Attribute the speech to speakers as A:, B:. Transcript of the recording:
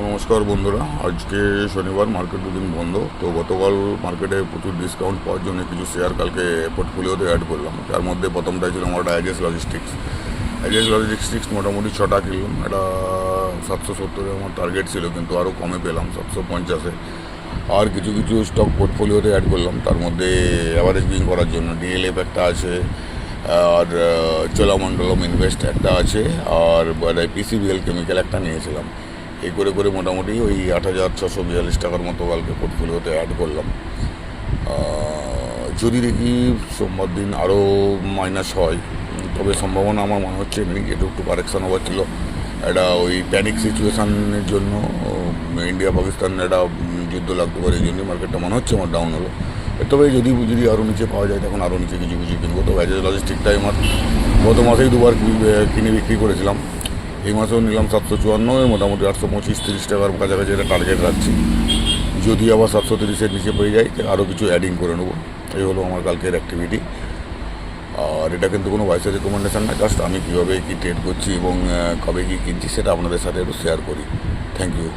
A: নমস্কার বন্ধুরা, আজকে শনিবার, মার্কেট দুদিন বন্ধ। তো গতকাল মার্কেটে প্রচুর ডিসকাউন্ট পাওয়ার জন্য কিছু শেয়ার কালকে পোর্টফোলিওতে অ্যাড করলাম। তার মধ্যে প্রথমটাই ছিল আমার আইজেস লজিস্টিক্স। আইজেস লজিস্টিক্স মোটামুটি 6টা কিনলাম। এটা 770 আমার টার্গেট ছিল, কিন্তু আরও কমে পেলাম 750-এ। আর কিছু কিছু স্টক পোর্টফোলিওতে অ্যাড করলাম, তার মধ্যে অ্যাভারেজ বিং করার জন্য ডিএলএফ একটা আছে, আর চোলামণ্ডলম ইনভেস্ট একটা আছে, আর পিসিবিএল কেমিক্যাল একটা নিয়েছিলাম। এই করে করে মোটামুটি ওই 8,642 টাকার মতো কালকে পোর্টফোলিওতে অ্যাড করলাম। যদি দেখি সোমবার দিন আরও মাইনাস হয়, তবে সম্ভাবনা আমার মনে হচ্ছে এমনি একটু একটু কারেকশান হওয়ার ছিল। একটা ওই প্যানিক সিচুয়েশানের জন্য ইন্ডিয়া পাকিস্তান একটা যুদ্ধ লাগতে পারে, এই জন্যই মার্কেটটা মনে হচ্ছে আমার ডাউন হলো। তবে যদি যদি আরও নিচে পাওয়া যায় তখন আরও নিচে কিছু কিছু কিনবো। তো অ্যাজ লজিস্টিকটাই আমার গত মাসেই দুবার কিনে বিক্রি করেছিলাম। এই মাসেও নিলাম 754, মোটামুটি 825-30 টাকার কাছাকাছি এটা টার্গেট রাখছি। যদি আবার 730-এর নিচে পেয়ে যায় আরও কিছু অ্যাডিং করে নেবো। এই হলো আমার কালকের অ্যাক্টিভিটি। আর এটা কিন্তু কোনো ভয়েসের রেকমেন্ডেশন না, জাস্ট আমি কীভাবে কী ট্রেড করছি এবং কবে কী কিনছি সেটা আপনাদের সাথে একটু শেয়ার করি। Thank you.